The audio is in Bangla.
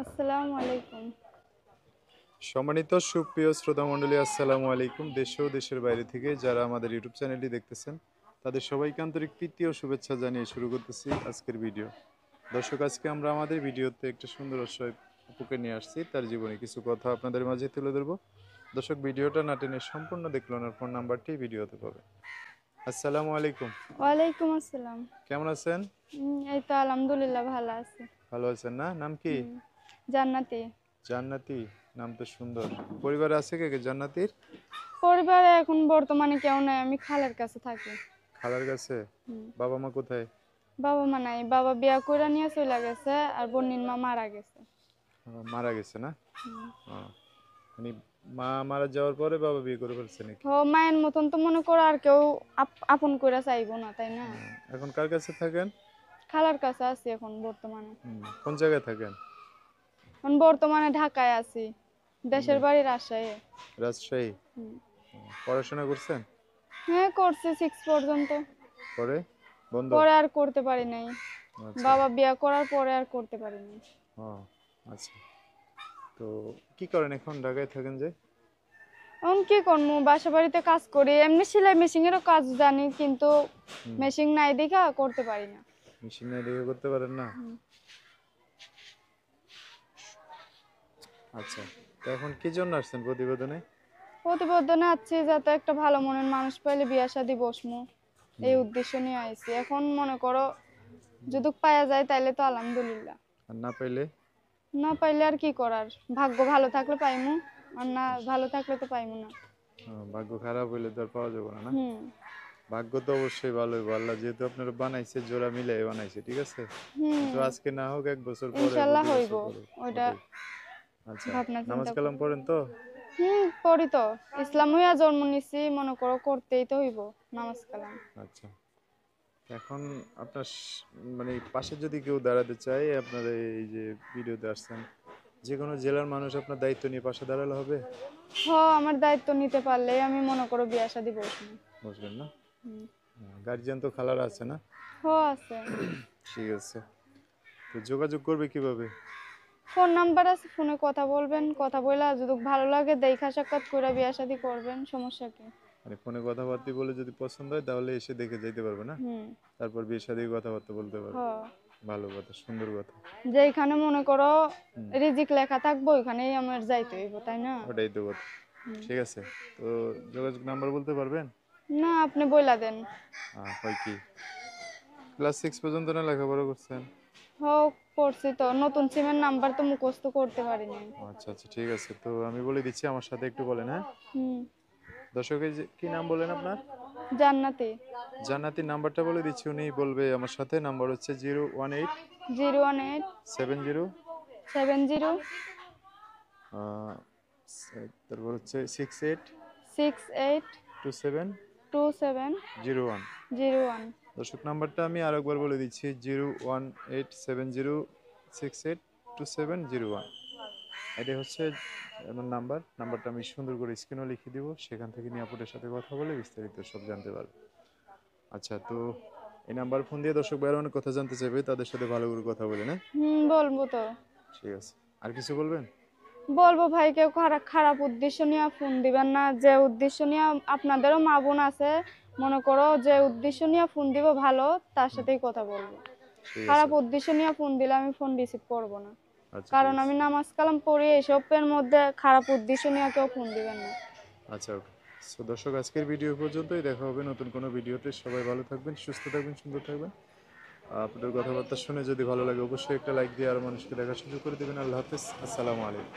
আসসালামু আলাইকুম। সম্মানিত সুপ্রিয় শ্রোতা মণ্ডলী, আসসালামু আলাইকুম। দেশ ও দেশের বাইরে থেকে যারা আমাদের ইউটিউব চ্যানেলটি দেখতেছেন তাদের সবাইকে আন্তরিক প্রীতি ও শুভেচ্ছা জানিয়ে শুরু করতেছি আজকের ভিডিও। দর্শক, আজকে আমরা আমাদের ভিডিওতে একটা সুন্দর অসহায় আপুকে নিয়ে আসছি, তার জীবনে কিছু কথা আপনাদের মাঝে তুলে ধরবো। দর্শক, ভিডিওটা না টেনে সম্পূর্ণ দেখলো, ওনার ফোন নাম্বারটি ভিডিওতে পাবে। আসসালামু আলাইকুম। ওয়ালাইকুম আসসালাম। কেমন আছেন? এই তো আলহামদুলিল্লাহ ভালো আছি। ভালো আছেন না? নাম কি? হুম, জান্নাতি। জান্নাতি। নাম তো সুন্দর। পরিবারে আছে কে কে জান্নাতির? পরিবারে এখন বর্তমানে কেউ নাই, আমি খালার কাছে থাকি। খালার কাছে? হুম, বাবা মা কোথায়? বাবা মা নাই, বাবা বিয়া কইরা নিয়ে চলে গেছে আর বোনের মা মারা গেছে। মারা গেছে না? হুম। ও, মানে মা মারা যাওয়ার পরে বাবা বিয়ে করে ফেলছে নাকি? মায়ের মতন তো মনে করো আর কেউ আপন কইরা চাইবো না, তাই না? এখন কার কাছে থাকেন? খালার কাছে আছি এখন বর্তমানে। কোন জায়গায় থাকেন? এখন বর্তমানে ঢাকায় আছি, দেশের বাড়ি রাজশাহী। রাজশাহী। হুম। পড়াশোনা করছেন? হ্যাঁ, করছি 6 পর্যন্ত। পরে বন্ধ? পরে আর করতে পারি নাই, আচ্ছা। বাবা বিয়া করার পরে আর করতে পারি নাই। ও, আচ্ছা। তো কি করেন এখন, ঢাকায় থাকেন যে? এখন কি করবো, বাসা বাড়িতে কাজ করি, এমনি সেলাই মেশিন এরও কাজ জানি, কিন্তু মেশিন নাই দেখা করতে পারি না। মেশিনে দেখে করতে পারেন না? আচ্ছা। তো এখন কি জন্য আসছেন প্রতিবেদনে? প্রতিবেদনে আছি যাতে একটা ভালো মনের মানুষ পাইলে বিয়া শাদী বসমু, এই উদ্দেশ্য নিয়ে আইছি। এখন মনে করো যদি পাওয়া যায় তাইলে তো আলহামদুলিল্লাহ, আর না পাইলে? না পাইলে আর কি করার, ভাগ্য ভালো থাকলে পাইমু, আর না ভালো থাকলে তো পাইমু না। ভাগ্য খারাপ হইলে তো আর পাওয়া যাবে না, না? হুম। ভাগ্য তো অবশ্যই ভালো হইব, আল্লাহ যেহেতু আপনারা বানাইছে, জোড়া মিলাই বানাইছে, ঠিক আছে? তো হুম, আজকে না হোক, 1 বছর পরে হোক, ইনশাল্লাহ 2 বছর হইব, পরে হোক, ওইটা ওটাই। আচ্ছা। ভাবনা নামাজ চিন্তা কালাম করি। পড়েন তো? পড়ি তো, ইসলাম হইয়া জন্ম নিছি, মনে করো করতেই তো হইব নামাজ কালাম। আচ্ছা। এখন আপনার মানে পাশে যদি কেউ দাঁড়াতে চায়, আপনার এই যে ভিডিওতে আসছেন, যে কোনো জেলার মানুষ আপনার দায়িত্ব নিয়ে পাশে দাঁড়ালে হবে? আমার দায়িত্ব নিতে পারলেই আমি মনে করো বিয়া শাদী বসবো। বুঝলেন না? গার্জিয়ান তো খালারা আছে না? আছে। ঠিক আছে। তো যোগাযোগ করবে কিভাবে? ফোন নাম্বার আছে, ফোনে কথা বলবেন, কথা বলে যদি ভালো লাগে দেখা সাক্ষাৎ করে বিয়া শাদী করবেন, সমস্যা কি? মানে ফোনে কথাবার্তা বলে যদি পছন্দ হয় তাহলে এসে দেখে যাইতে পারবে না? হুম। তারপর বিয়ের সাথে কথাবার্তা বলতে হ, পারবে। ভালো কথা, সুন্দর কথা। যেখানে মনে করো রিজিক লেখা থাকবো ওইখানেই আমার যাইতে হইব, তাই না? ওটাই তো কথা। ঠিক আছে। তো যোগাযোগ নাম্বার বলতে পারবেন? না, আপনি বইলা দেন। হয় কি, ক্লাস 6 পর্যন্ত না লেখাপড়া করছেন? হোক, পড়ছি তো, নতুন সিমের নাম্বার তো মুখস্থ করতে পারিনি। আচ্ছা আচ্ছা, ঠিক আছে। তো আমি বলে দিচ্ছি, আমার সাথে একটু বলেন, হ্যাঁ? হুম। দর্শকের কি নাম বলেন আপনার? জান্নাতি। জান্নাতির নাম্বারটা বলে দিচ্ছি, উনি বলবে আমার সাথে। নাম্বার হচ্ছে 018 018 70 70 তারপর হচ্ছে 68 68 27 27 01। 01। দর্শক, নাম্বারটা আমি আরেকবার বলে দিচ্ছি, 01870682701। এটাই হচ্ছে আমার নাম্বারটা আমি সুন্দর করে স্ক্রিনও লিখে দিব, সেখান থেকে নিয়ে আপনাদের সাথে কথা বলে বিস্তারিত সব জানতে পারবে। আচ্ছা। তো এই নাম্বার ফোন দিয়ে দর্শক ভাইরা অনেক কথা জানতে চাইবে, তাদের সাথে ভালো করে কথা বলে না? বলবো তো। ঠিক আছে। আর কিছু বলবেন? বলবো ভাই, কেউ খারাপ খারাপ উদ্দেশ্য নিয়ে ফোন দিবেন না, যে উদ্দেশ্য নিয়ে আপনাদেরও মা বোন আছে, মনে করো যে উদ্দেশ্য নিয়ে ফোন দিব ভালো, তার সাথেই কথা বলবো। ঠিক আছে। খারাপ উদ্দেশ্য নিয়ে ফোন দিলে আমি ফোন রিসিভ করবো না, আচ্ছা, ঠিক কারণ আছে। আমি নামাজ কালাম পড়ি, এসবের মধ্যে খারাপ উদ্দেশ্য নিয়ে কেউ ফোন দিবেন না। আচ্ছা, ওকে। সো দর্শক, আজকের ভিডিও পর্যন্তই। দেখা হবে নতুন কোনো ভিডিওতে। সবাই ভালো থাকবেন, সুস্থ থাকবেন, সুন্দর থাকবেন। আপনাদের কথাবার্তা শুনে যদি ভালো লাগে অবশ্যই একটা লাইক দিয়ে আরো মানুষকে দেখার সুযোগ করে দেবেন। আল্লাহ হাফেজ। আসসালামু আলাইকুম।